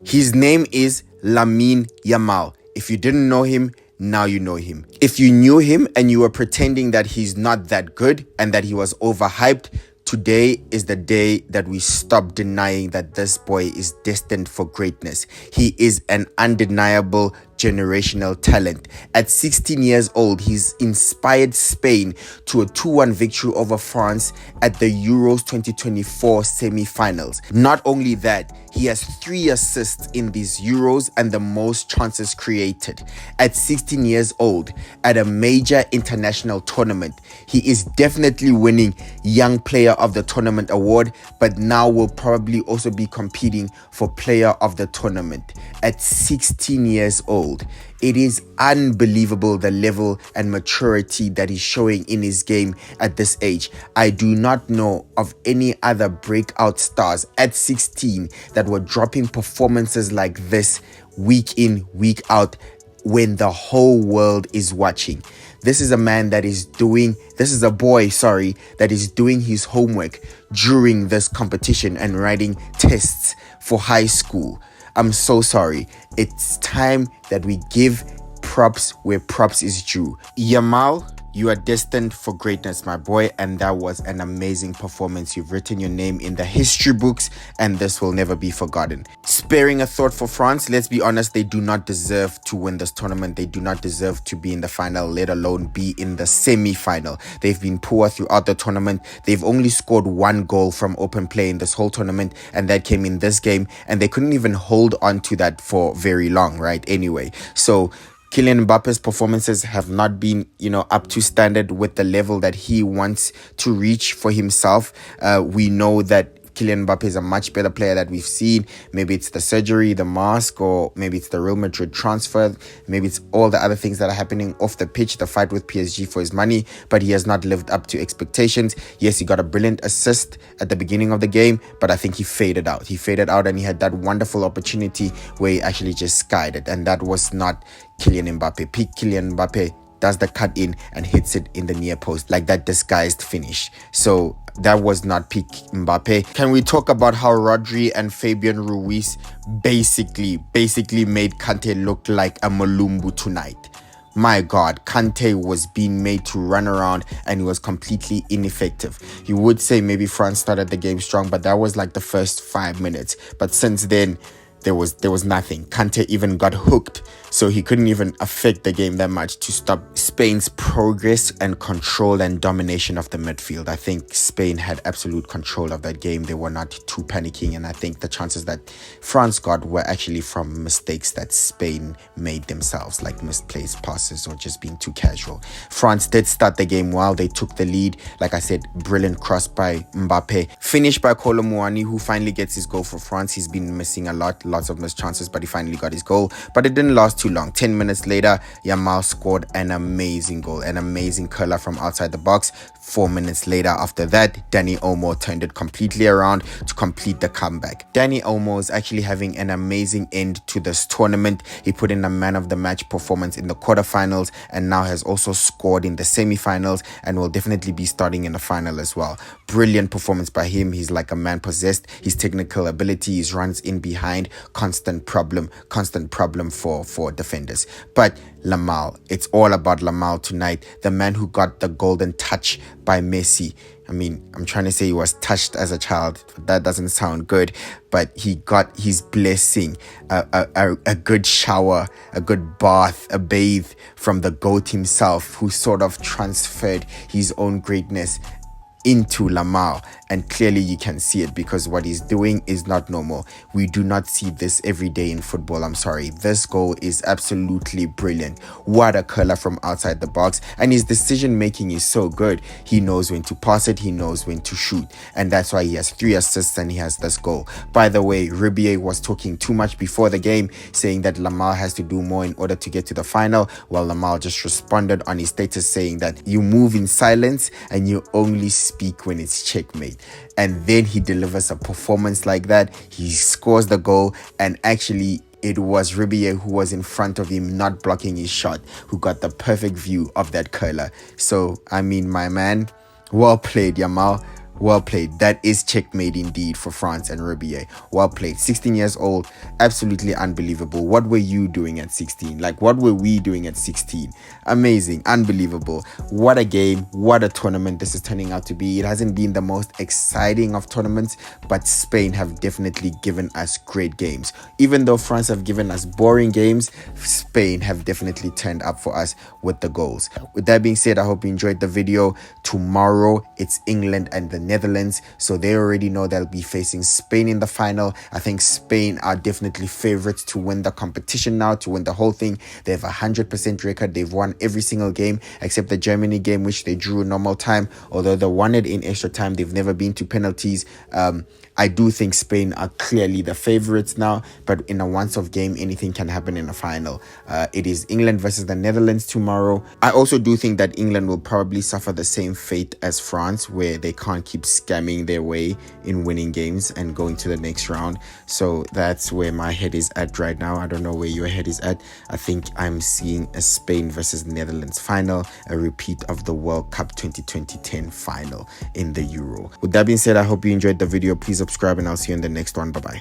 His name is Lamine Yamal. If you didn't know him, now you know him. If you knew him and you were pretending that he's not that good and that he was overhyped, today is the day that we stop denying that this boy is destined for greatness. He is an undeniable generational talent. At 16 years old, he's inspired Spain to a 2-1 victory over France at the Euros 2024 semi-finals. Not only that, he has 3 assists in these Euros and the most chances created. At 16 years old, at a major international tournament, he is definitely winning Young Player of the Tournament award, but now will probably also be competing for Player of the Tournament. At 16 years old, it is unbelievable the level and maturity that he's showing in his game at this age. I do not know of any other breakout stars at 16 that were dropping performances like this week in, week out when the whole world is watching. This is a man that is doing, this is a boy, that is doing his homework during this competition and writing tests for high school. I'm so sorry. It's time that we give props where props is due. Yamal, you are destined for greatness, my boy, and that was an amazing performance. You've written your name in the history books, and this will never be forgotten. Sparing a thought for France, let's be honest, they do not deserve to win this tournament. They do not deserve to be in the final, let alone be in the semi-final. They've been poor throughout the tournament. They've only scored 1 goal from open play in this whole tournament, and that came in this game, and they couldn't even hold on to that for very long, right? Anyway, so Kylian Mbappe's performances have not been, up to standard with the level that he wants to reach for himself. We know that Kylian Mbappe is a much better player that we've seen. Maybe it's the surgery, the mask, or maybe it's the Real Madrid transfer. Maybe it's all the other things that are happening off the pitch, the fight with PSG for his money, but he has not lived up to expectations. Yes, he got a brilliant assist at the beginning of the game, but I think he faded out. He faded out and he had that wonderful opportunity where he actually just skied it, and that was not Kylian Mbappe. Peak Kylian Mbappe does the cut in and hits it in the near post, like that disguised finish. So that was not peak Mbappe. Can we talk about how Rodri and Fabian Ruiz basically made Kante look like a Malumbu tonight? My God, Kante was being made to run around and he was completely ineffective. You would say maybe France started the game strong, but that was like the first 5 minutes. But since then, there was nothing. Kante even got hooked, so he couldn't even affect the game that much to stop Spain's progress and control and domination of the midfield. I think Spain had absolute control of that game. They were not too panicking, and I think the chances that France got were actually from mistakes that Spain made themselves, like misplaced passes or just being too casual. France did start the game well. They took the lead. Like I said, brilliant cross by Mbappe. Finished by Kolo Muani, who finally gets his goal for France. He's been missing lots of missed chances, but he finally got his goal. But it didn't last too long. 10 minutes later, Yamal scored an amazing goal, an amazing curler from outside the box. 4 minutes later, after that, Dani Olmo turned it completely around to complete the comeback. Dani Olmo is actually having an amazing end to this tournament. He put in a man of the match performance in the quarterfinals and now has also scored in the semi-finals and will definitely be starting in the final as well. Brilliant performance by him. He's like a man possessed. His technical ability, his runs in behind, constant problem for defenders. But Yamal, it's all about Yamal tonight, the man who got the golden touch by Messi. I mean, I'm trying to say he was touched as a child. That doesn't sound good, but he got his blessing, a good shower, a good bath, a bathe from the GOAT himself, who sort of transferred his own greatness into Yamal, and clearly you can see it because what he's doing is not normal. We do not see this every day in football. I'm sorry. This goal is absolutely brilliant. What a curler from outside the box, and his decision making is so good. He knows when to pass it, he knows when to shoot, and that's why he has 3 assists and he has this goal. By the way, Rabiot was talking too much before the game, saying that Yamal has to do more in order to get to the final. Well, Yamal just responded on his status saying that you move in silence and you only speak when it's checkmate. And then he delivers a performance like that. He scores the goal, and actually it was Rabiot who was in front of him, not blocking his shot, who got the perfect view of that curler. So, I mean, my man, well played, Yamal. Well played. That is checkmate indeed for France and Rabiot. Well played. 16 years old. Absolutely unbelievable. What were you doing at 16? Like, what were we doing at 16? Amazing. Unbelievable. What a game. What a tournament this is turning out to be. It hasn't been the most exciting of tournaments, but Spain have definitely given us great games. Even though France have given us boring games, Spain have definitely turned up for us with the goals. With that being said, I hope you enjoyed the video. Tomorrow, it's England and the Netherlands, so they already know they'll be facing Spain in the final. I think Spain are definitely favorites to win the competition now, to win the whole thing. They have a 100% record. They've won every single game except the Germany game, which they drew normal time. Although they won it in extra time, they've never been to penalties. I do think Spain are clearly the favorites now, but in a once-off game, anything can happen in a final. It is England versus the Netherlands tomorrow. I also do think that England will probably suffer the same fate as France, where they can't keep scamming their way in winning games and going to the next round. So that's where my head is at right now. I don't know where your head is at. I think I'm seeing a Spain versus Netherlands final, a repeat of the World Cup 2020-10 final in the Euro. With that being said, I hope you enjoyed the video. Please subscribe and I'll see you in the next one. Bye bye.